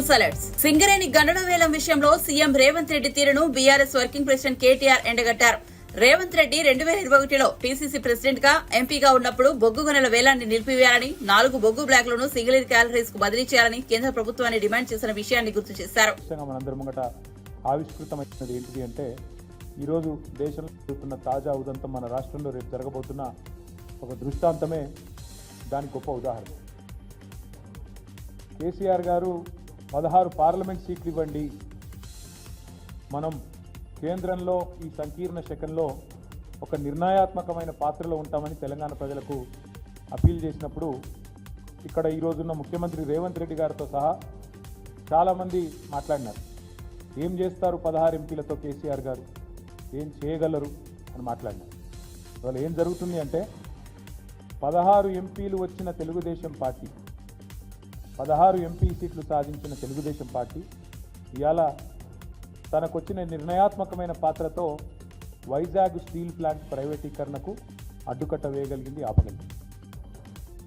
News alerts. Singareni గనుల వేలం విషయంలో సీఎం రేవంత్ రెడ్డి తీరును బీఆర్ఎస్ వర్కింగ్ ప్రెసిడెంట్ కేటీఆర్ ఎండగట్టారు. రేవంత్ రెడ్డి 2021లో పీసీసీ ప్రెసిడెంట్ గా ఎంపీగా ఉన్నప్పుడు బొగ్గు గనుల వేలాన్ని నిలిపివేయాలని 4 బొగ్గు బ్లాక్లను సింగరేణి క్యాలరీస్ కు బదిలీ చేయాలని కేంద్ర ప్రభుత్వాన్ని డిమాండ్ చేసిన విషయాన్ని గుర్తు చేశారు. ఆవిష్కృతమైనది ఏంటిది అంటే ఈరోజు దేశంలో జరుగుతున్న తాజా ఉదంతం మన రాష్ట్రంలో రేపు జరగబోతున్న ఒక దృష్టాంతమే దానికి గొప్ప ఉదాహరణ. కేసీఆర్ గారు 16 పార్లమెంట్ సీట్లు ఇవ్వండి, మనం కేంద్రంలో ఈ సంకీర్ణ శకంలో ఒక నిర్ణయాత్మకమైన పాత్రలో ఉంటామని తెలంగాణ ప్రజలకు అపీల్ చేసినప్పుడు ఇక్కడ ఈరోజున్న ముఖ్యమంత్రి రేవంత్ రెడ్డి గారితో సహా చాలామంది మాట్లాడినారు. ఏం చేస్తారు 16 ఎంపీలతో కేసీఆర్ గారు, ఏం చేయగలరు అని మాట్లాడినారు. ఇవాళ ఏం జరుగుతుంది అంటే 16 ఎంపీలు వచ్చిన తెలుగుదేశం పార్టీ, 16 ఎంపీ సీట్లు సాధించిన తెలుగుదేశం పార్టీ ఇవాళ తనకొచ్చిన నిర్ణయాత్మకమైన పాత్రతో వైజాగ్ స్టీల్ ప్లాంట్ ప్రైవేటీకరణకు అడ్డుకట్ట వేయగలిగింది, ఆపగలిగింది.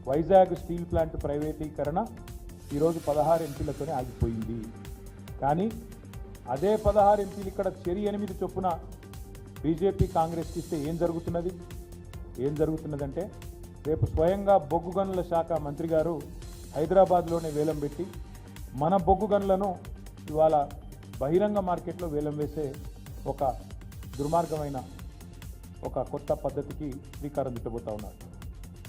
వైజాగ్ స్టీల్ ప్లాంట్ ప్రైవేటీకరణ ఈరోజు 16 ఎంపీలతోనే ఆగిపోయింది. కానీ అదే 16 ఎంపీలు ఇక్కడ చెరి 8 చొప్పున బీజేపీ కాంగ్రెస్కి ఇస్తే ఏం జరుగుతున్నదంటే రేపు స్వయంగా బొగ్గు గనుల శాఖ మంత్రి గారు హైదరాబాద్లోనే వేలం పెట్టి మన బొగ్గు గనులను ఇవాళ బహిరంగ మార్కెట్లో వేలం వేసే ఒక దుర్మార్గమైన ఒక కొత్త పద్ధతికి శ్రీకారం చుట్టబోతా ఉన్నారు.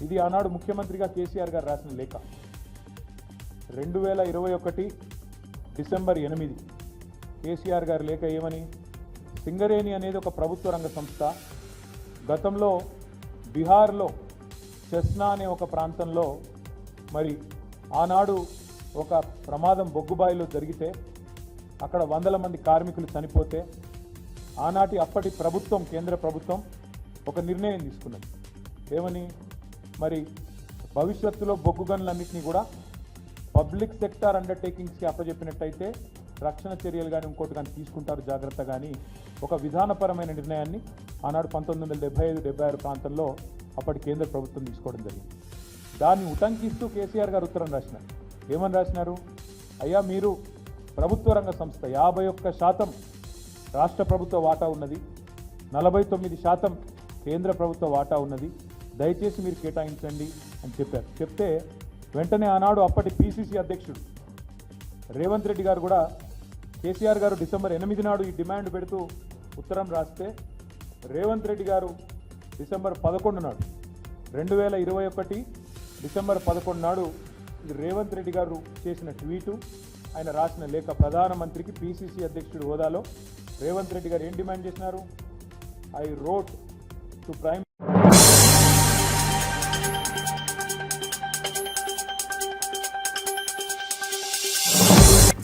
ఇది ఆనాడు ముఖ్యమంత్రిగా కేసీఆర్ గారు రాసిన లేఖ. 2021 డిసెంబర్ 8 కేసీఆర్ గారి లేఖ ఏమని, సింగరేణి అనేది ఒక ప్రభుత్వ రంగ సంస్థ. గతంలో బీహార్లో చెస్నా అనే ఒక ప్రాంతంలో మరి ఆనాడు ఒక ప్రమాదం బొగ్గుబాయిలో జరిగితే అక్కడ 100 మంది కార్మికులు చనిపోతే ఆనాటి అప్పటి ప్రభుత్వం, కేంద్ర ప్రభుత్వం ఒక నిర్ణయం తీసుకున్నది. ఏమని, మరి భవిష్యత్తులో బొగ్గు గనులన్నింటినీ కూడా పబ్లిక్ సెక్టార్ అండర్టేకింగ్స్కి అప్పచెప్పినట్టయితే రక్షణ చర్యలు కానీ ఇంకోటి కానీ తీసుకుంటారు జాగ్రత్త. కానీ ఒక విధానపరమైన నిర్ణయాన్ని ఆనాడు 1975-76 ప్రాంతంలో అప్పటి కేంద్ర ప్రభుత్వం తీసుకోవడం జరిగింది. దాన్ని ఉటంకిస్తూ కేసీఆర్ గారు ఉత్తరం రాసినారు. ఏమని రాసినారు, అయ్యా మీరు ప్రభుత్వ రంగ సంస్థ, 51% రాష్ట్ర ప్రభుత్వ వాటా ఉన్నది, 49% కేంద్ర ప్రభుత్వ వాటా ఉన్నది, దయచేసి మీరు కేటాయించండి అని చెప్పారు. చెప్తే వెంటనే ఆనాడు అప్పటి పీసీసీ అధ్యక్షుడు రేవంత్ రెడ్డి గారు కూడా కేసీఆర్ గారు డిసెంబర్ 8 నాడు ఈ డిమాండ్ పెడుతూ ఉత్తరం రాస్తే రేవంత్ రెడ్డి గారు డిసెంబర్ 11 నాడు 2021 డిసెంబర్ 11 నాడు రేవంత్ రెడ్డి గారు చేసిన ట్వీటు, ఆయన రాసిన లేఖ, ప్రధానమంత్రికి పీసీసీ అధ్యక్షుడి హోదాలో రేవంత్ రెడ్డి గారు ఏం డిమాండ్ చేసినారు, ఐ రోట్ టు ప్రైమ్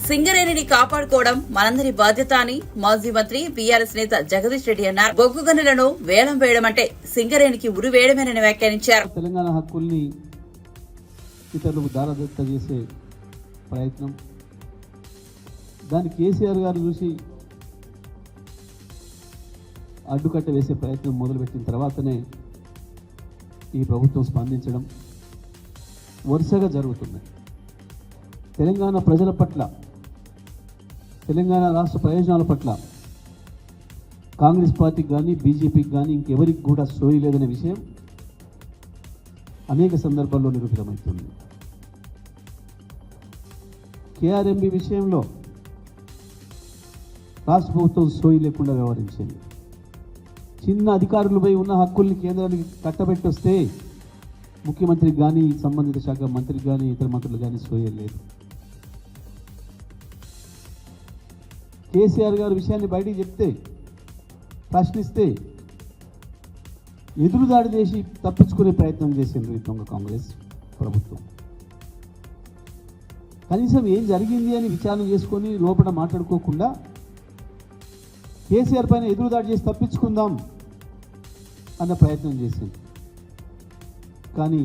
సింగరేణిని కాపాడుకోవడం మనందరి బాధ్యత అని మాజీ మంత్రి బీఆర్ఎస్ నేత జగదీష్ రెడ్డి అన్నారు. బొగ్గు గనులను వేలం వేయడం అంటే సింగరేణికి ఉరి వేయడమేనని వ్యాఖ్యానించారు. తెలంగాణ హక్కుల్ని ఇతరులకు దారదత్త చేసే ప్రయత్నం, దాన్ని కేసీఆర్ గారు చూసి అడ్డుకట్ట వేసే ప్రయత్నం మొదలుపెట్టిన తర్వాతనే ఈ ప్రభుత్వం స్పందించడం వరుసగా జరుగుతున్నాయి. తెలంగాణ ప్రజల పట్ల, తెలంగాణ రాష్ట్ర ప్రయోజనాల పట్ల కాంగ్రెస్ పార్టీకి కానీ బీజేపీకి కానీ ఇంకెవరికి కూడా సోయి లేదనే విషయం అనేక సందర్భాల్లో నిరూపితమవుతుంది. కేఆర్ఎంబీ విషయంలో రాష్ట్ర ప్రభుత్వం సోయి లేకుండా వ్యవహరించింది. చిన్న అధికారులపై ఉన్న హక్కుల్ని కేంద్రానికి కట్టబెట్టొస్తే ముఖ్యమంత్రికి కానీ సంబంధిత శాఖ మంత్రికి కానీ ఇతర మంత్రులు కానీ సోయి లేదు. కేసీఆర్ గారు విషయాన్ని బయటికి చెప్తే, ప్రశ్నిస్తే ఎదురుదాడి చేసి తప్పించుకునే ప్రయత్నం చేసింది ఈ దొంగ కాంగ్రెస్ ప్రభుత్వం. కనీసం ఏం జరిగింది అని విచారణ చేసుకొని లోపల మాట్లాడుకోకుండా కేసీఆర్ పైన ఎదురుదాడి చేసి తప్పించుకుందాం అన్న ప్రయత్నం చేసింది. కానీ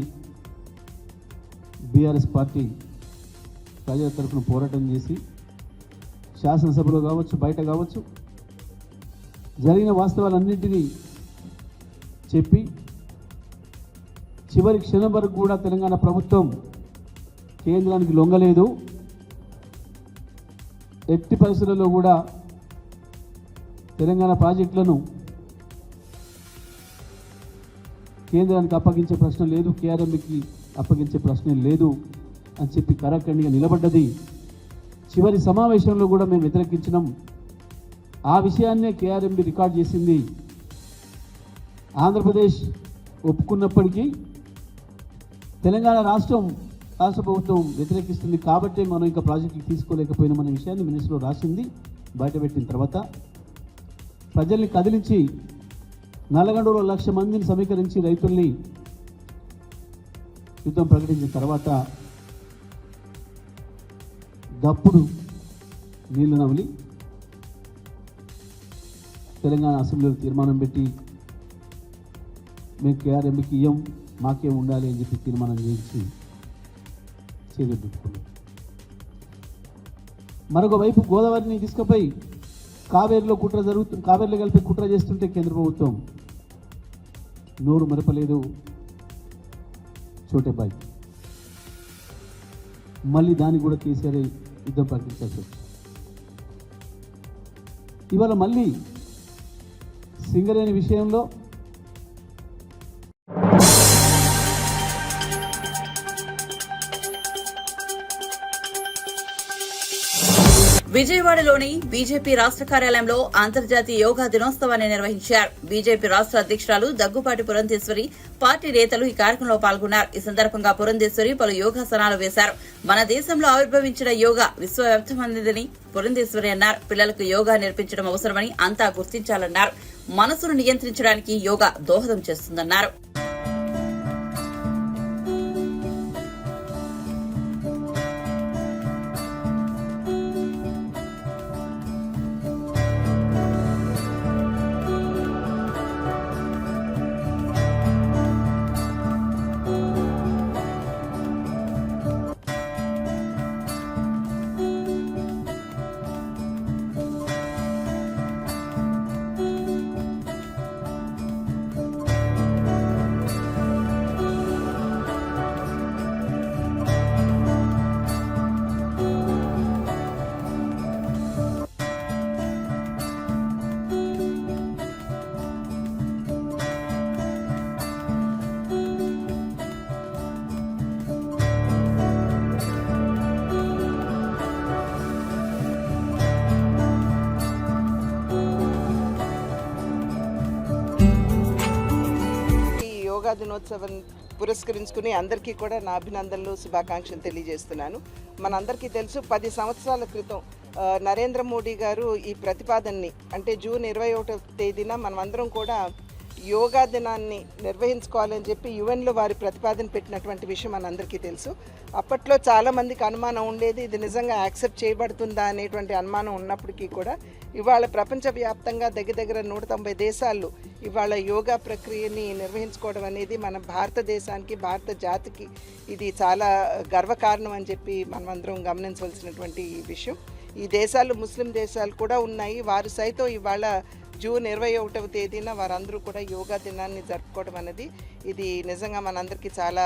బీఆర్ఎస్ పార్టీ ప్రజల తరఫున పోరాటం చేసి శాసనసభలో కావచ్చు, బయట కావచ్చు, జరిగిన వాస్తవాలన్నింటినీ చెప్పి చివరి క్షణం వరకు కూడా తెలంగాణ ప్రభుత్వం కేంద్రానికి లొంగలేదు, ఎట్టి పరిస్థితుల్లో కూడా తెలంగాణ ప్రాజెక్టులను కేంద్రానికి అప్పగించే ప్రశ్న లేదు, కేఆర్ఎంబీకి అప్పగించే ప్రశ్న లేదు అని చెప్పి కరాఖండిగా నిలబడ్డది. చివరి సమావేశంలో కూడా మేము వ్యతిరేకించినాం. ఆ విషయాన్నే కేఆర్ఎంబీ రికార్డ్ చేసింది. ఆంధ్రప్రదేశ్ ఒప్పుకున్నప్పటికీ తెలంగాణ రాష్ట్ర ప్రభుత్వం వ్యతిరేకిస్తుంది కాబట్టి మనం ఇంకా ప్రాజెక్టులు తీసుకోలేకపోయినామనే విషయాన్ని మినిస్టర్లో రాసింది. బయటపెట్టిన తర్వాత ప్రజల్ని కదిలించి నల్లగొండలో 1,00,000 మందిని సమీకరించి రైతుల్ని యుద్ధం ప్రకటించిన తర్వాత దప్పుడు నీళ్లు నమిలి తెలంగాణ అసెంబ్లీలో తీర్మానం పెట్టి మేము కేఆర్ఎంకి ఇయ్యం, మాకేం ఉండాలి అని చెప్పి తీర్మానం చేయించి చేదుకున్నాం. మరొక వైపు గోదావరిని తీసుకుపోయి కావేరిలో కావేరిలో కలిపి కుట్ర చేస్తుంటే కేంద్ర ప్రభుత్వం నోరు మరపలేదు. చోటేబాయ్ మళ్ళీ దాన్ని కూడా కేసీఆర్ యుద్ధం ప్రకటించాల్సి వచ్చింది. ఇవాళ మళ్ళీ సింగరేణి విషయంలో విజయవాడలోని బీజేపీ రాష్ట్ర కార్యాలయంలో అంతర్జాతీయ యోగా దినోత్సవాన్ని నిర్వహించారు. బీజేపీ రాష్ట్ర అధ్యక్షురాలు దగ్గుపాటి పురంధేశ్వరి, పార్టీ నేతలు ఈ కార్యక్రమంలో పాల్గొన్నారు. ఈ సందర్భంగా పురంధేశ్వరి పలు యోగాసనాలు వేశారు. మన దేశంలో ఆవిర్భవించిన యోగా విశ్వవ్యాప్తమైనదని పురంధేశ్వరి అన్నారు. పిల్లలకు యోగా నేర్పించడం అవసరమని అంతా గుర్తించాలన్నారు. మనసును నియంత్రించడానికి యోగా దోహదం చేస్తుందన్నారు. యోగా దినోత్సవం పురస్కరించుకుని అందరికీ కూడా నా అభినందనలు, శుభాకాంక్షలు తెలియజేస్తున్నాను. మనందరికీ తెలుసు 10 సంవత్సరాల క్రితం నరేంద్ర మోడీ గారు ఈ ప్రతిపాదనని అంటే జూన్ 21వ తేదీన మనమందరం కూడా యోగా దినాన్ని నిర్వహించుకోవాలని చెప్పి యుఎన్లో వారి ప్రతిపాదన పెట్టినటువంటి విషయం మనందరికీ తెలుసు. అప్పట్లో చాలామందికి అనుమానం ఉండేది, ఇది నిజంగా యాక్సెప్ట్ చేయబడుతుందా అనేటువంటి అనుమానం ఉన్నప్పటికీ కూడా ఇవాళ ప్రపంచవ్యాప్తంగా దగ్గర 190 దేశాల్లో ఇవాళ యోగా ప్రక్రియని నిర్వహించుకోవడం అనేది మన భారతదేశానికి, భారత జాతికి ఇది చాలా గర్వకారణం అని చెప్పి మనమందరం గమనించవలసినటువంటి విషయం. ఈ దేశాలు ముస్లిం దేశాలు కూడా ఉన్నాయి. వారు సైతం ఇవాళ జూన్ 21వ తేదీన వారందరూ కూడా యోగా దినాన్ని జరుపుకోవడం అనేది ఇది నిజంగా మనందరికీ చాలా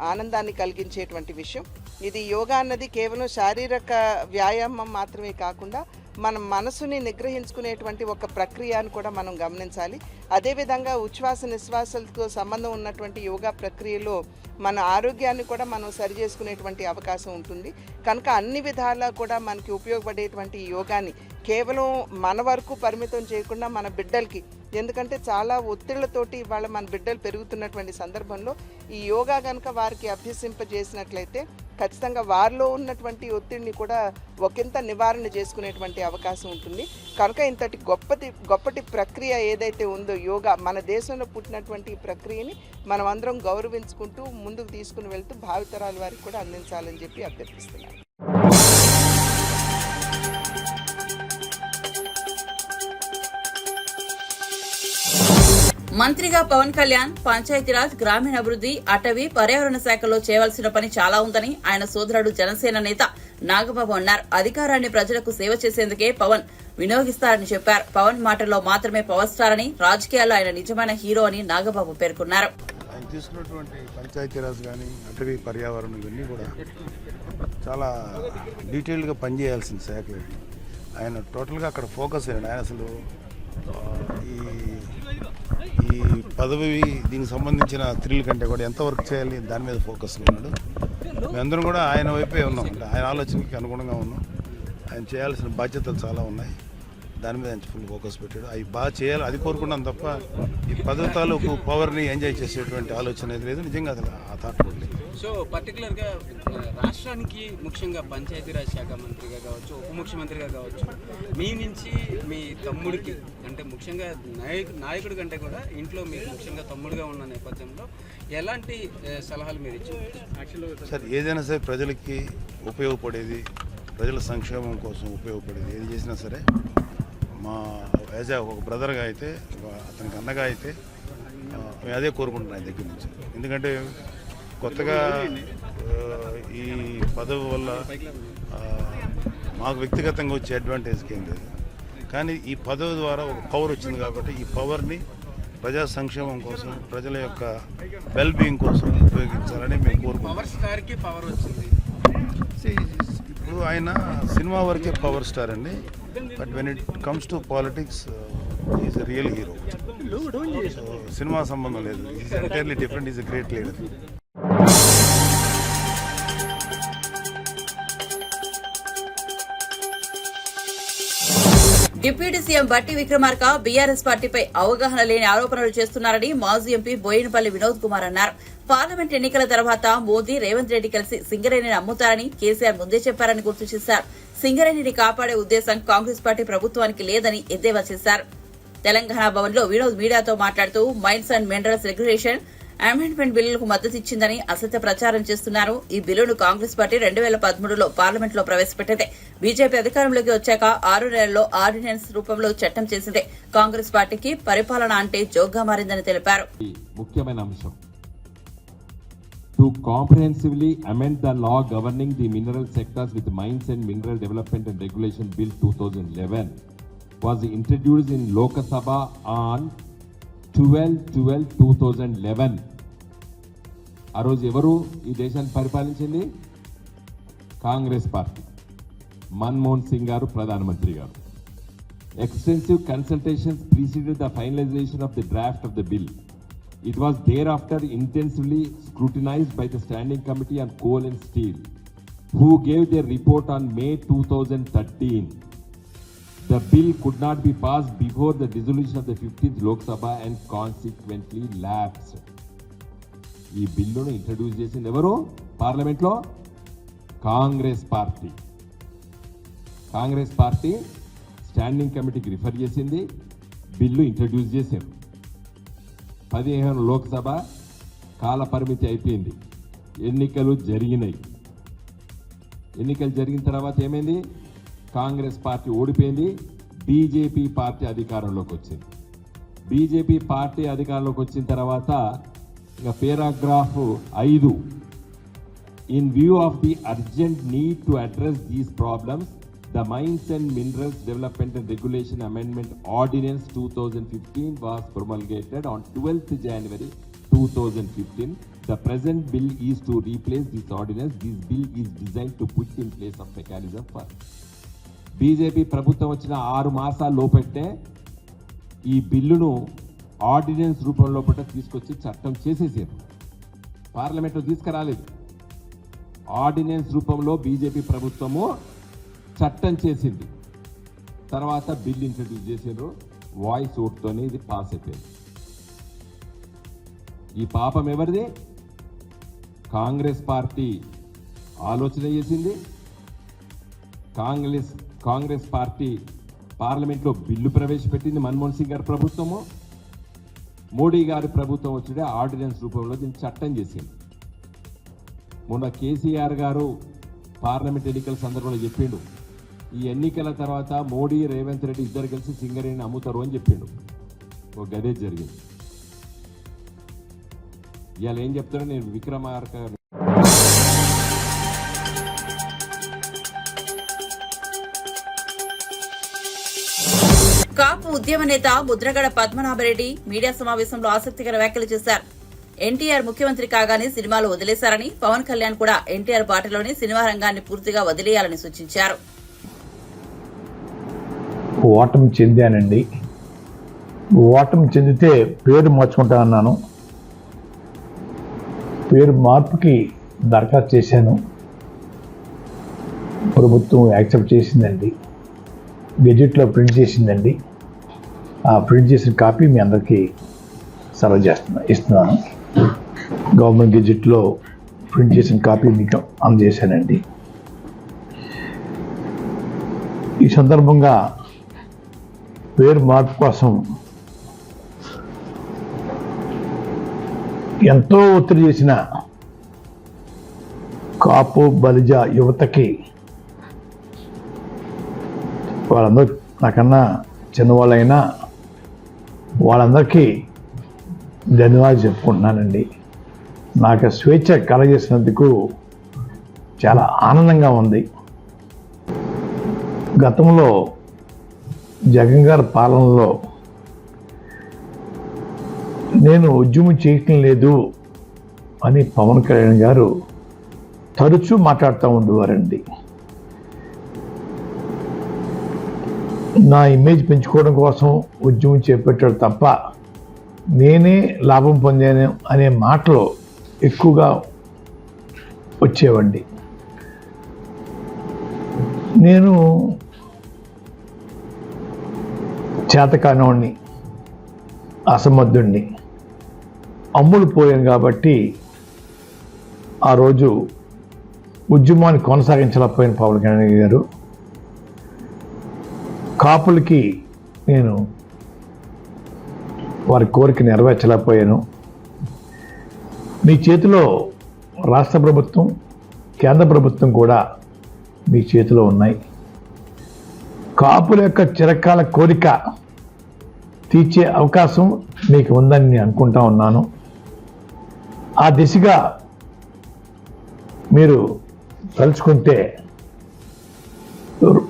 ఆనందాన్ని కలిగించేటువంటి విషయం. ఇది యోగా అన్నది కేవలం శారీరక వ్యాయామం మాత్రమే కాకుండా మన మనసుని నిగ్రహించుకునేటువంటి ఒక ప్రక్రియ అని కూడా మనం గమనించాలి. అదేవిధంగా ఉచ్ఛ్వాస నిశ్వాసాలతో సంబంధం ఉన్నటువంటి యోగా ప్రక్రియలో మన ఆరోగ్యాన్ని కూడా మనం సరి చేసుకునేటువంటి అవకాశం ఉంటుంది. కనుక అన్ని విధాలా కూడా మనకి ఉపయోగపడేటువంటి యోగాని కేవలం మన వరకు పరిమితం చేయకుండా మన బిడ్డలకి, ఎందుకంటే చాలా ఒత్తిళ్లతోటి ఇవాళ మన బిడ్డలు పెరుగుతున్నటువంటి సందర్భంలో ఈ యోగా కనుక వారికి అభ్యసింపజేసినట్లయితే ఖచ్చితంగా వారిలో ఉన్నటువంటి ఒత్తిడిని కూడా ఒకంత నివారణ చేసుకునేటువంటి అవకాశం ఉంటుంది. కనుక ఇంతటి గొప్పటి ప్రక్రియ ఏదైతే ఉందో యోగా, మన దేశంలో పుట్టినటువంటి ప్రక్రియని మనం అందరం గౌరవించుకుంటూ ముందుకు తీసుకుని వెళ్తూ భావితరాల వారికి కూడా అందించాలని చెప్పి అభ్యర్థిస్తున్నాను. మంత్రిగా పవన్ కళ్యాణ్ పంచాయతీరాజ్, గ్రామీణాభివృద్ధి, అటవీ, పర్యావరణ శాఖలో చేయవలసిన పని చాలా ఉందని ఆయన సోదరుడు జనసేన నేత నాగబాబు అన్నారు. అధికారాన్ని ప్రజలకు సేవ చేసేందుకే పవన్ వినియోగిస్తారని చెప్పారు. పవన్ మాటల్లో మాత్రమే పవర్ స్టార్ అని, రాజకీయాల్లో ఆయన నిజమైన హీరో అని నాగబాబు పేర్కొన్నారు. ఆయన తీసుకున్నటువంటి పంచాయతీరాజ్ కానీ అటవీ పర్యావరణం ఇవన్నీ కూడా చాలా డీటెయిల్డ్గా పనిచేయాల్సిన శాఖలు. ఆయన టోటల్గా అక్కడ ఫోకస్ అయ్యాడు. ఆయన అసలు ఈ ఈ పదవి దీనికి సంబంధించిన థ్రిల్ కంటే కూడా ఎంత వర్క్ చేయాలి దాని మీద ఫోకస్ ఉన్నాడు. మేమందరం కూడా ఆయన వైపే ఉన్నాం, ఆయన ఆలోచనకి అనుగుణంగా ఉన్నాం. ఆయన చేయాల్సిన బాధ్యతలు చాలా ఉన్నాయి, దాని మీద ఆయన ఫుల్ ఫోకస్ పెట్టాడు. అవి బాగా చేయాలి అది కోరుకున్నాం తప్ప ఈ పదవి తాలూకు పవర్ని ఎంజాయ్ చేసేటువంటి ఆలోచన అనేది లేదు. నిజంగా అసలు ఆ థాట్ కూడా లేదు. సో పర్టికులర్గా రాష్ట్రానికి ముఖ్యంగా పంచాయతీరాజ్ శాఖ మంత్రిగా కావచ్చు, ఉప ముఖ్యమంత్రిగా కావచ్చు, మీ నుంచి మీ తమ్ముడికి అంటే ముఖ్యంగా నాయకుడి కంటే కూడా ఇంట్లో మీకు ముఖ్యంగా తమ్ముడుగా ఉన్న నేపథ్యంలో ఎలాంటి సలహాలు మీరు ఇచ్చారు? యాక్చువల్గా సార్ ఏదైనా సరే ప్రజలకి ఉపయోగపడేది, ప్రజల సంక్షేమం కోసం ఉపయోగపడేది ఏది చేసినా సరే మా యాజ్ ఒక బ్రదర్గా అయితే, అతనికి అన్నగా అయితే మేము అదే కోరుకుంటున్నాం ఆయన దగ్గర నుంచి. ఎందుకంటే కొత్తగా ఈ పదవి వల్ల మాకు వ్యక్తిగతంగా వచ్చే అడ్వాంటేజ్కి ఏం లేదు, కానీ ఈ పదవి ద్వారా ఒక పవర్ వచ్చింది కాబట్టి ఈ పవర్ని ప్రజా సంక్షేమం కోసం, ప్రజల యొక్క వెల్ బీయింగ్ కోసం ఉపయోగించాలని మేము కోరుకుంటున్నాం. పవర్ స్టార్కి పవర్ వచ్చింది. ఇప్పుడు ఆయన సినిమా వరకే పవర్ స్టార్ అండి, but when it comes to politics is a real hero. So cinema సంబంధం లేదు, is entirely different, is a great leader. Deputy CM బట్టి విక్రమార్క బీఆర్ఎస్ పార్టీపై అవగాహన లేని ఆరోపణలు చేస్తున్నారని మాజీ ఎంపీ బోయినపల్లి వినోద్ కుమార్ అన్నారు. పార్లమెంట్ ఎన్నికల తర్వాత మోదీ రేవంత్ రెడ్డి కలిసి సింగరేణిని అమ్ముతారని కేసీఆర్ ముందే చెప్పారని గుర్తు చేశారు. సింగరేణిని కాపాడే ఉద్దేశం కాంగ్రెస్ పార్టీ ప్రభుత్వానికి లేదని ఎద్దేవా చేశారు. తెలంగాణ భవన్ లో వినోద్ మీడియాతో మాట్లాడుతూ mines and minerals regulation amendment బిల్లులకు మద్దతు ఇచ్చిందని అసత్య ప్రచారం చేస్తున్నారు. ఈ బిల్లును కాంగ్రెస్ పార్టీ 2013లో పార్లమెంట్ లో ప్రవేశపెట్టింది. బీజేపీ అధికారంలోకి వచ్చాక 6 నెలల్లో ఆర్డినెన్స్ రూపంలో చట్టం చేసింది. కాంగ్రెస్ పార్టీకి పరిపాలన అంటే జోగ్గా మారిందని తెలిపారు. ముఖ్యమైన అంశం to comprehensively amend the law governing the mineral sectors with Mines and Mineral Development and Regulation Bill 2011 was introduced in Lok Sabha on 12/12/2011. ఆ రోజు ఎవరు ఈ దేశాన్ని పరిపాలించింది? కాంగ్రెస్ పార్టీ, మన్మోహన్ సింగ్ గారు ప్రధానమంత్రి గారు. Extensive consultations preceded the finalization of the draft of the bill. It was thereafter intensively scrutinized by the Standing Committee on Coal and Steel, who gave their report on May 2013. The bill could not be passed before the dissolution of the 15th Lok Sabha and consequently lapsed. ఈ బిల్లును introduce చేసింది ఎవరు పార్లమెంట్లో? Congress party. Congress party standing కమిటీకి refer చేసింది, bill introduce చేశారు. 15 లోక్సభ కాల పరిమితి అయిపోయింది, ఎన్నికలు జరిగినాయి. ఎన్నికలు జరిగిన తర్వాత ఏమైంది? కాంగ్రెస్ పార్టీ ఓడిపోయింది, బీజేపీ పార్టీ అధికారంలోకి వచ్చింది. బీజేపీ పార్టీ అధికారంలోకి వచ్చిన తర్వాత ఇంకా paragraph 5, in view of the urgent need to address these problems the Mines and Minerals Development and Regulation Amendment Ordinance 2015 was promulgated on 12th January 2015. The present bill is to replace this ordinance. This bill is designed to put in place a mechanism for BJP ప్రభుత్వం వచ్చిన 6 మాసాల లోపట్టే ఈ బిల్లును ordinance రూపంలో తీసుకొచ్చి చట్టం చేసేసారు. పార్లమెంట్లో తీసుకురాలేదు. ఆర్డినెన్స్ రూపంలో బీజేపీ ప్రభుత్వము చట్టం చేసింది. తర్వాత బిల్ ఇంట్రడ్యూస్ చేసారు, వాయిస్ ఓట్తోనే ఇది పాస్ అయిపోయింది. ఈ పాపం ఎవరిది? కాంగ్రెస్ పార్టీ ఆలోచన చేసింది. కాంగ్రెస్ పార్టీ పార్లమెంట్లో బిల్లు ప్రవేశపెట్టింది. మన్మోహన్ సింగ్ గారి ప్రభుత్వము, మోడీ గారి ప్రభుత్వం వచ్చే ఆర్డినెన్స్ రూపంలో దీన్ని చట్టం చేసింది. మొన్న కేసీఆర్ గారు పార్లమెంట్ ఎన్నికల సందర్భంలో చెప్పిండు, ఈ ఎన్నికల తర్వాత మోడీ రేవంత్ రెడ్డి ఇద్దరు కలిసి సింగరేణిని అమ్ముతారు అని చెప్పిండు. ఒక గదే జరిగింది. ఇవాళ ఏం చెప్తారో నేను విక్రమార్క కాపు ఉద్యమ నేత ముద్రగడ పద్మనాభరెడ్డి మీడియా సమావేశంలో ఆసక్తికర వ్యాఖ్యలు చేశారు. ఎన్టీఆర్ ముఖ్యమంత్రి కాగానే సినిమాలు వదిలేశారని, పవన్ కళ్యాణ్ కూడా ఎన్టీఆర్ బాటలోనే సినిమా రంగాన్ని పూర్తిగా వదిలేయాలని సూచించారు. ఓటమి చెందానండి. ఓటమి చెందితే పేరు మార్చుకుంటా అన్నాను. పేరు మార్పుకి దరఖాస్తు చేశాను. ప్రభుత్వం యాక్సెప్ట్ చేసిందండి. గెజెట్లో ప్రింట్ చేసిందండి. ఆ ప్రింట్ చేసిన కాపీ మీ అందరికీ ఇస్తున్నాను. గవర్నమెంట్ గెజెట్లో ప్రింట్ చేసిన కాపీ మీకు అందజేశానండి. ఈ సందర్భంగా పేరు మార్పు కోసం ఎంతో ఒత్తిడి చేసిన కాపు బలిజ యువతకి, వాళ్ళందరూ నాకన్నా చిన్నవాళ్ళైనా వాళ్ళందరికీ ధన్యవాదాలు చెప్పుకుంటున్నానండి. నాకు స్వేచ్ఛ కలగజేసినందుకు చాలా ఆనందంగా ఉంది. గతంలో జగన్ గారి పాలనలో నేను ఉద్యమం చేయటం లేదు అని పవన్ కళ్యాణ్ గారు తరచూ మాట్లాడుతూ ఉండేవారండి. నా ఇమేజ్ పెంచుకోవడం కోసం ఉద్యమం చేపట్టాడు తప్ప నేనే లాభం పొందాను అనే మాటలు ఎక్కువగా వచ్చేవండి. నేను చేతకానివాడిని, అసమర్థుడిని, అమ్ముడు పోయాను కాబట్టి ఆ రోజు ఉద్యమాన్ని కొనసాగించలేకపోయిన పవన్ కళ్యాణ్ గారు, కాపులకి నేను వారి కోరిక నెరవేర్చలేకపోయాను. మీ చేతిలో రాష్ట్ర ప్రభుత్వం, కేంద్ర ప్రభుత్వం కూడా మీ చేతిలో ఉన్నాయి. కాపుల యొక్క చిరకాల కోరిక తీర్చే అవకాశం మీకు ఉందని నేను అనుకుంటా ఉన్నాను. ఆ దిశగా మీరు తలుచుకుంటే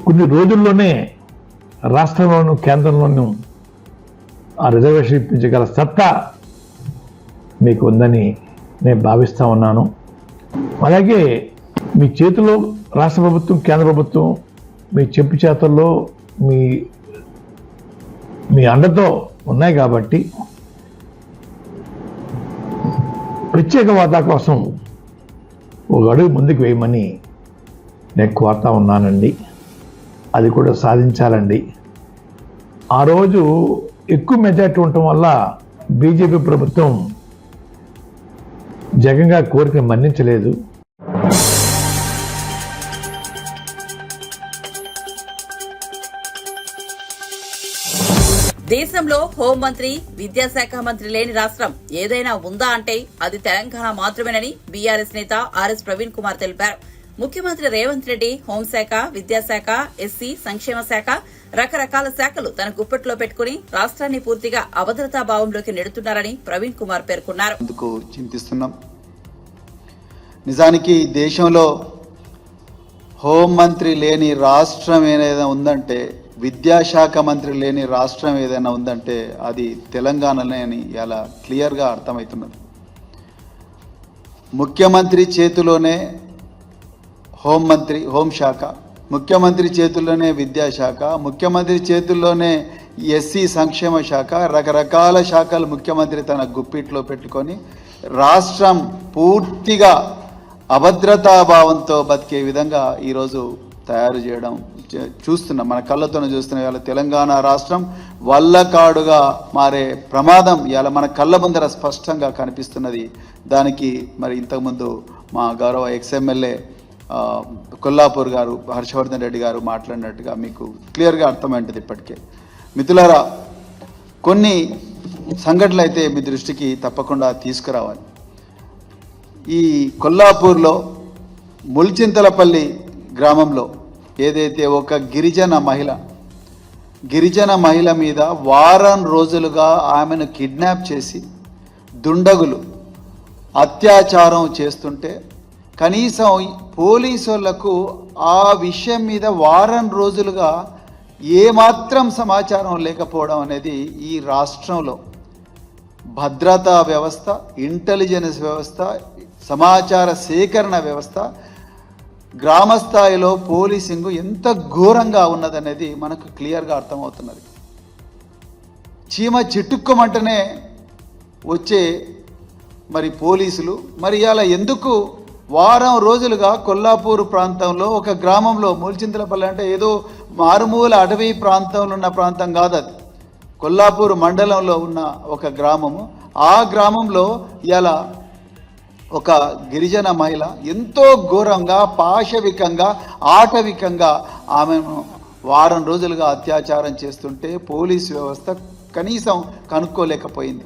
కొన్ని రోజుల్లోనే రాష్ట్రంలోనూ కేంద్రంలోనూ ఆ రిజర్వేషన్ ఇప్పించగల సత్తా మీకు ఉందని నేను భావిస్తూ ఉన్నాను. అలాగే మీ చేతిలో రాష్ట్ర ప్రభుత్వం, కేంద్ర ప్రభుత్వం మీ చెప్పు చేతల్లో మీ అండతో ఉన్నాయి కాబట్టి ప్రత్యేక హోదా కోసం ఒక అడుగు ముందుకు వేయమని నేను కోరుతా ఉన్నానండి. అది కూడా సాధించాలండి. ఆ రోజు ఎక్కువ మెజార్టీ ఉండటం వల్ల బీజేపీ ప్రభుత్వం జగన్ గారి కోరికను మన్నించలేదు. దేశంలో హోంమంత్రి, విద్యాశాఖ మంత్రి లేని రాష్ట్రం ఏదైనా ఉందా అంటే అది తెలంగాణ మాత్రమేనని బీఆర్ఎస్ నేత ఆర్ఎస్ ప్రవీణ్ కుమార్ తెలిపారు. ముఖ్యమంత్రి రేవంత్ రెడ్డి హోంశాఖ, విద్యాశాఖ, ఎస్సీ సంక్షేమ శాఖ, రకరకాల శాఖలు తన గుప్పెట్లో పెట్టుకుని రాష్ట్రాన్ని పూర్తిగా అభద్రతా భావంలోకి నెడుతున్నారని ప్రవీణ్ కుమార్ పేర్కొన్నారు. చింతిస్తున్నాం. నిజానికి దేశంలో హోంమంత్రి లేని రాష్ట్రం ఏదైనా ఉందంటే, విద్యాశాఖ మంత్రి లేని రాష్ట్రం ఏదైనా ఉందంటే అది తెలంగాణనే అని ఇలా క్లియర్గా అర్థమవుతున్నది. ముఖ్యమంత్రి చేతిలోనే హోంశాఖ, ముఖ్యమంత్రి చేతుల్లోనే విద్యాశాఖ, ముఖ్యమంత్రి చేతుల్లోనే ఎస్సీ సంక్షేమ శాఖ, రకరకాల శాఖలు ముఖ్యమంత్రి తన గుప్పిట్లో పెట్టుకొని రాష్ట్రం పూర్తిగా అభద్రతాభావంతో బతికే విధంగా ఈరోజు తయారు చేయడం చూస్తున్నాం. మన కళ్ళతోనే చూస్తున్నాం. ఇవాళ తెలంగాణ రాష్ట్రం వల్లకాడుగా మారే ప్రమాదం ఇవాళ మన కళ్ళ ముందర స్పష్టంగా కనిపిస్తున్నది. దానికి మరి ఇంతకుముందు మా గౌరవ ఎక్స్ఎమ్మెల్యే కొల్లాపూర్ గారు, హర్షవర్ధన్ రెడ్డి గారు మాట్లాడినట్టుగా మీకు క్లియర్గా అర్థమైంటుంది. ఇప్పటికే మిత్రులారా, కొన్ని సంఘటనలు అయితే మీ దృష్టికి తప్పకుండా తీసుకురావాలి. ఈ కొల్లాపూర్లో ముల్చింతలపల్లి గ్రామంలో ఏదైతే ఒక గిరిజన మహిళ మీద వారం రోజులుగా ఆమెను కిడ్నాప్ చేసి దుండగులు అత్యాచారం చేస్తుంటే కనీసం పోలీసులకు ఆ విషయం మీద వారం రోజులుగా ఏమాత్రం సమాచారం లేకపోవడం అనేది ఈ రాష్ట్రంలో భద్రతా వ్యవస్థ, ఇంటెలిజెన్స్ వ్యవస్థ, సమాచార సేకరణ వ్యవస్థ, గ్రామ స్థాయిలో పోలీసింగ్ ఎంత ఘోరంగా ఉన్నదనేది మనకు క్లియర్గా అర్థమవుతున్నది. చీమ చిట్టుక్కమంటేనే వచ్చే మరి పోలీసులు మరి ఇలా ఎందుకు వారం రోజులుగా కొల్లాపూర్ ప్రాంతంలో ఒక గ్రామంలో, మూల్చింతలపల్లి అంటే ఏదో మారుమూల అటవీ ప్రాంతంలో ఉన్న ప్రాంతం కాదు, అది కొల్లాపూర్ మండలంలో ఉన్న ఒక గ్రామము. ఆ గ్రామంలో ఇలా ఒక గిరిజన మహిళ ఎంతో ఘోరంగా, పాశవికంగా, ఆటవికంగా ఆమెను వారం రోజులుగా అత్యాచారం చేస్తుంటే పోలీసు వ్యవస్థ కనీసం కనుక్కోలేకపోయింది.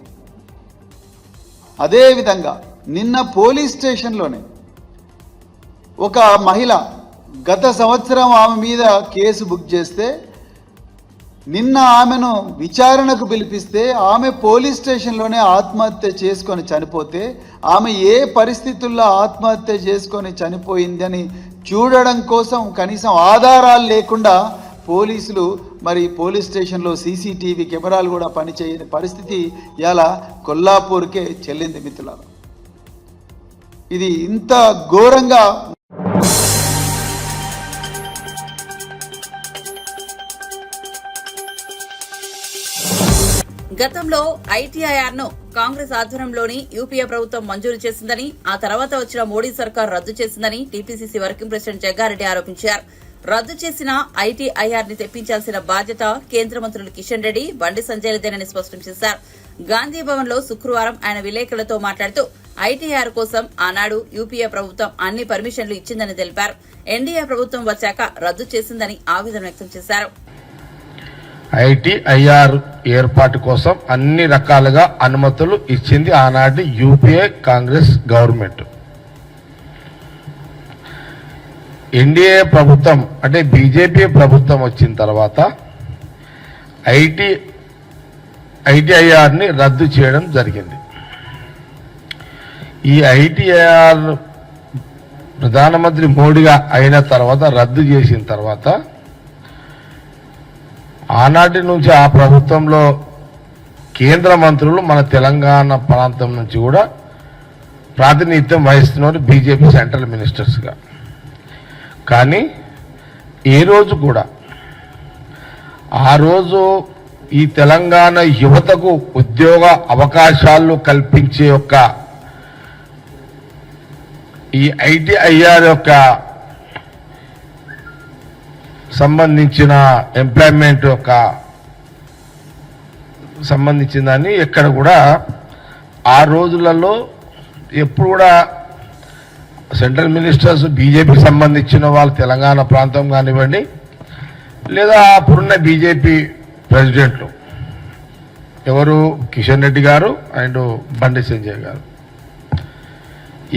అదేవిధంగా నిన్న పోలీస్ స్టేషన్లోనే ఒక మహిళ గత సంవత్సరం ఆమె మీద కేసు బుక్ చేస్తే నిన్న ఆమెను విచారణకు పిలిపిస్తే ఆమె పోలీస్ స్టేషన్లోనే ఆత్మహత్య చేసుకొని చనిపోతే ఆమె ఏ పరిస్థితుల్లో ఆత్మహత్య చేసుకొని చనిపోయిందని చూడడం కోసం కనీసం ఆధారాలు లేకుండా పోలీసులు మరి పోలీస్ స్టేషన్లో సీసీటీవీ కెమెరాలు కూడా పనిచేయని పరిస్థితి ఇలా కొల్లాపూర్కే చెల్లింది మిత్రులారా. ఇది ఇంత ఘోరంగా గతంలో ఐటీఐఆర్ ను కాంగ్రెస్ ఆధ్వర్యంలోని యూపీఏ ప్రభుత్వం మంజూరు చేసిందని, ఆ తర్వాత వచ్చిన మోడీ సర్కార్ రద్దు చేసిందని టీపీసీసీ వర్కింగ్ ప్రెసిడెంట్ జగ్గారెడ్డి ఆరోపించారు. రద్దు చేసిన ఐటీఐఆర్ ని తెప్పించాల్సిన బాధ్యత కేంద్ర మంత్రులు కిషన్ రెడ్డి, బండి సంజయ్లదేనని స్పష్టం చేశారు. గాంధీ భవన్ లో శుక్రవారం ఆయన విలేకరులతో మాట్లాడుతూ ఐటీఐఆర్ కోసం ఆనాడు యూపీఏ ప్రభుత్వం అన్ని పర్మిషన్లు ఇచ్చిందని తెలిపారు. ఎన్డీఏ ప్రభుత్వం వచ్చాక రద్దు చేసిందని ఆవేదన వ్యక్తం చేశారు. ఐటీఐఆర్ ఏర్పాటు కోసం అన్ని రకాలుగా అనుమతులు ఇచ్చింది ఆనాటి యూపీఏ కాంగ్రెస్ గవర్నమెంట్. ఎన్డీఏ ప్రభుత్వం అంటే బీజేపీ ప్రభుత్వం వచ్చిన తర్వాత ఐటీఐఆర్ని రద్దు చేయడం జరిగింది. ఈ ఐటీఐఆర్ ప్రధానమంత్రి మోడీగా అయిన తర్వాత రద్దు చేసిన తర్వాత ఆనాటి నుంచి ఆ ప్రభుత్వంలో కేంద్ర మంత్రులు మన తెలంగాణ ప్రాంతం నుంచి కూడా ప్రాతినిధ్యం వహిస్తున్నారు బీజేపీ సెంట్రల్ మినిస్టర్స్గా. కానీ ఏ రోజు కూడా ఆ రోజు ఈ తెలంగాణ యువతకు ఉద్యోగ అవకాశాలు కల్పించే యొక్క ఈ ఐటీఐఆర్ యొక్క సంబంధించిన ఎంప్లాయ్మెంట్ యొక్క సంబంధించిందని ఎక్కడ కూడా ఆ రోజులలో ఎప్పుడు కూడా సెంట్రల్ మినిస్టర్స్ బీజేపీకి సంబంధించిన వాళ్ళు తెలంగాణ ప్రాంతం కానివ్వండి, లేదా అప్పుడున్న బీజేపీ ప్రెసిడెంట్లు ఎవరు కిషన్ రెడ్డి గారు అండ్ బండి సంజయ్ గారు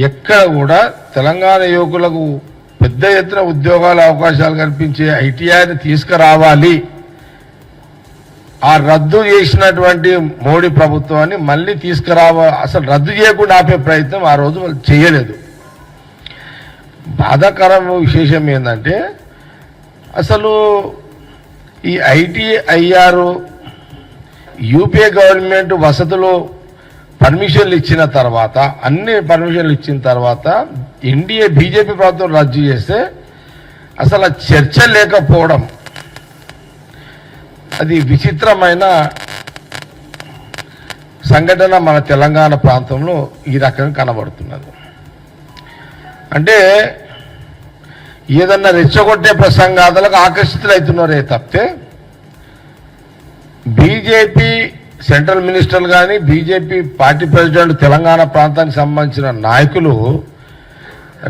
ఎక్కడ కూడా తెలంగాణ యువకులకు పెద్ద ఎత్తున ఉద్యోగాల అవకాశాలు కల్పించే ఐటీఐని తీసుకురావాలి, ఆ రద్దు చేసినటువంటి మోడీ ప్రభుత్వాన్ని మళ్ళీ అసలు రద్దు చేయకుండా ఆపే ప్రయత్నం ఆ రోజు వాళ్ళు చేయలేదు. బాధాకరం విశేషం ఏంటంటే అసలు ఈ ఐటీఐఆర్ యూపీఏ గవర్నమెంట్ వసతులు పర్మిషన్లు ఇచ్చిన తర్వాత, అన్ని పర్మిషన్లు ఇచ్చిన తర్వాత ఎన్డీఏ బీజేపీ ప్రభుత్వం రద్దు చేస్తే అసలు చర్చ లేకపోవడం అది విచిత్రమైన సంఘటన మన తెలంగాణ ప్రాంతంలో ఈ రకంగా కనబడుతున్నది. అంటే ఏదన్నా రెచ్చగొట్టే ప్రసంగాలకు ఆకర్షితులవుతున్నారే తప్పితే బీజేపీ సెంట్రల్ మినిస్టర్లు కానీ బీజేపీ పార్టీ ప్రెసిడెంట్ తెలంగాణ ప్రాంతానికి సంబంధించిన నాయకులు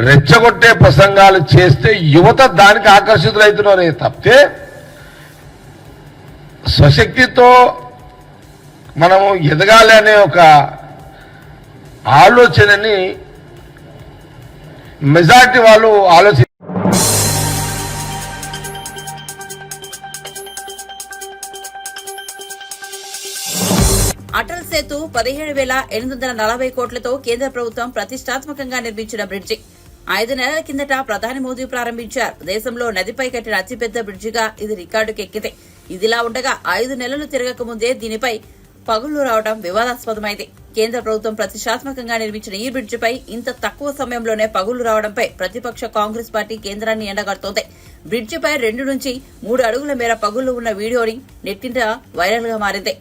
రెచ్చగొట్టే ప్రసంగాలు చేస్తే యువత దానికి ఆకర్షితులవుతున్నారే తప్పితే స్వశక్తితో మనము ఎదగాలి అనే ఒక ఆలోచనని మెజార్టీ వాళ్ళు అటల్ సేతు 17,840 కోట్లతో కేంద్ర ప్రభుత్వం ప్రతిష్టాత్మకంగా నిర్మించిన బ్రిడ్జి 5 నెలల కిందట ప్రధాని మోదీ ప్రారంభించారు. దేశంలో నదిపై కట్టిన అతిపెద్ద బ్రిడ్జిగా ఇది రికార్డుకెక్కింది. ఇదిలా ఉండగా 5 నెలలు తిరగక ముందే దీనిపై పగుళ్లు రావడం వివాదాస్పదమైంది. కేంద్ర ప్రభుత్వం ప్రతిష్టాత్మకంగా నిర్మించిన ఈ బ్రిడ్జిపై ఇంత తక్కువ సమయంలోనే పగుళ్లు రావడంపై ప్రతిపక్ష కాంగ్రెస్ పార్టీ కేంద్రాన్ని ఎండగడుతోంది. బ్రిడ్జిపై 2 నుంచి 3 అడుగుల మేర పగుళ్లు ఉన్న వీడియోని నెట్టింట వైరల్ గా మారింది.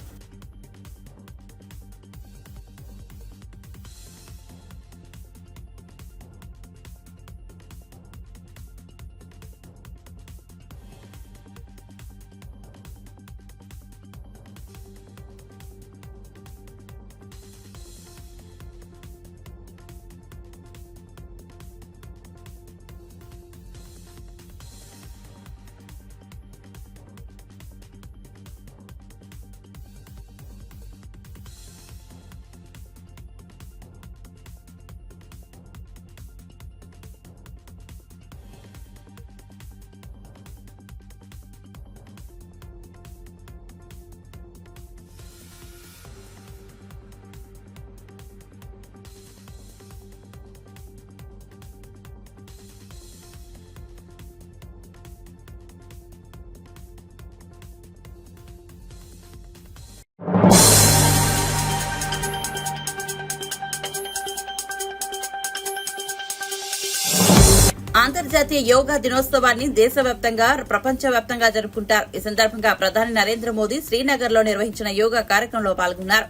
అంతర్జాతీయ యోగా దినోత్సవాన్ని దేశవ్యాప్తంగా ప్రపంచవ్యాప్తంగా జరుపుకుంటారు. ఈ సందర్భంగా ప్రధాని నరేంద్ర మోదీ శ్రీనగర్ లో నిర్వహించిన యోగా కార్యక్రమంలో పాల్గొన్నారు.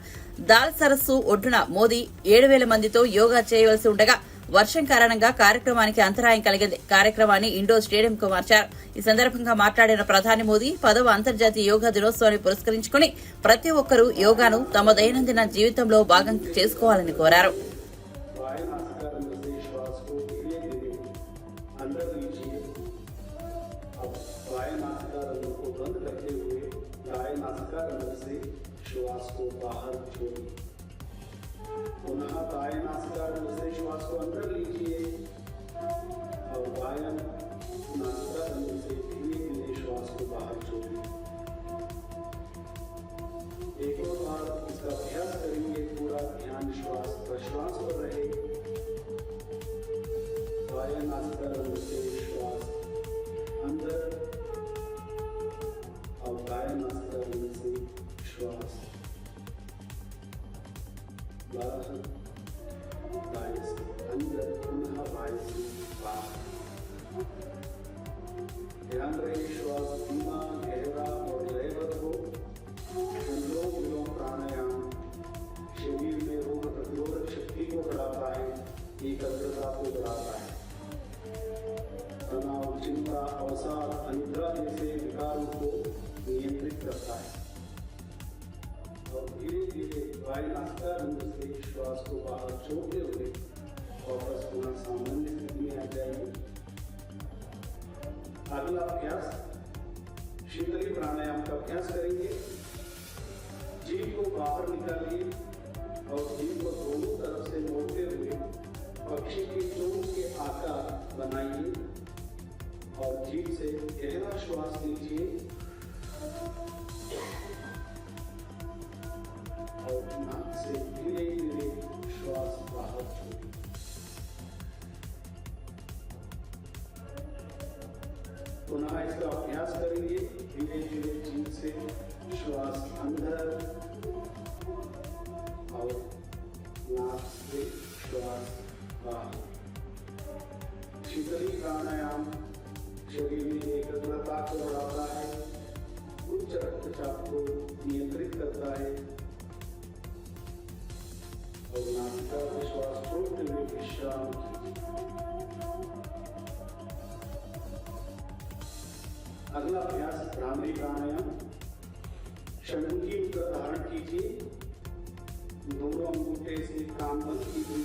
దాల్ సరస్సు ఒడ్డున మోదీ 7,000 మందితో యోగా చేయవలసి ఉండగా వర్షం కారణంగా కార్యక్రమానికి అంతరాయం కలిగింది. కార్యక్రమాన్ని ఇండోర్ స్టేడియంకు మార్చారు. ఈ సందర్భంగా మాట్లాడిన ప్రధాని మోదీ 10వ అంతర్జాతీయ యోగా దినోత్సవాన్ని పురస్కరించుకుని ప్రతి ఒక్కరూ యోగాను తమ దైనందిన జీవితంలో భాగం చేసుకోవాలని కోరారు. श्वास को बाहर छोड़िए, पुनः बाएं नासिका से श्वास को अंदर लीजिए और बाएं नासिका से धीरे धीरे श्वास को बाहर छोड़िए। एक और बार इसका अभ्यास करेंगे, पूरा ध्यान श्वास प्रश्वास पर रहे। बाएं नासिका से श्वास अंदर और बाएं नासिका से श्वास बाहर, बाएं से अंदर, पुनः बाएं से बाहर। ध्यान रहे श्वास धीमा, गहरा और लयबद्ध हो। अनुलोम विलोम प्राणायाम शरीर में रोग प्रतिरोधक शक्ति को बढ़ाता है, एकाग्रता को बढ़ाता है। तनाव, चिंता, अवसाद, अनिद्रा जैसे विकारों को नियंत्रित करता है और धीरे धीरे बाएं नासिका से श्वास को बाहर छोड़ते हुए वापस पुनः सामान्य स्थिति में आ जाएंगे। अगला अभ्यास शीतली प्राणायाम का अभ्यास करेंगे। जीभ को बाहर निकालिए और जीभ को दोनों तरफ से मोड़ते हुए पक्षी की चोंच के आकार बनाइए और जीभ से गहरा श्वास लीजिए और नाक से धीरे धीरे श्वास बाहर छोड़िए। पुनः इसका अभ्यास करेंगे। धीरे धीरे जीभ से श्वास अंदर और नाक से श्वास बाहर। शीतली प्राणायाम शरीर में एकाग्रता को बढ़ाता है, उच्च रक्तचाप को नियंत्रित करता है और नासिका से श्वास छोड़ते हुए विश्राम कीजिए। अगला अभ्यास भ्रामरी प्राणायाम। षण्मुखी मुद्रा धारण कीजिए, दोनों अंगूठे से कान बंद कीजिए,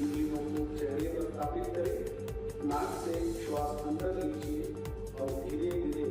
उंगलियों को चेहरे पर स्थापित करें, नाक से श्वास अंदर लीजिए और धीरे धीरे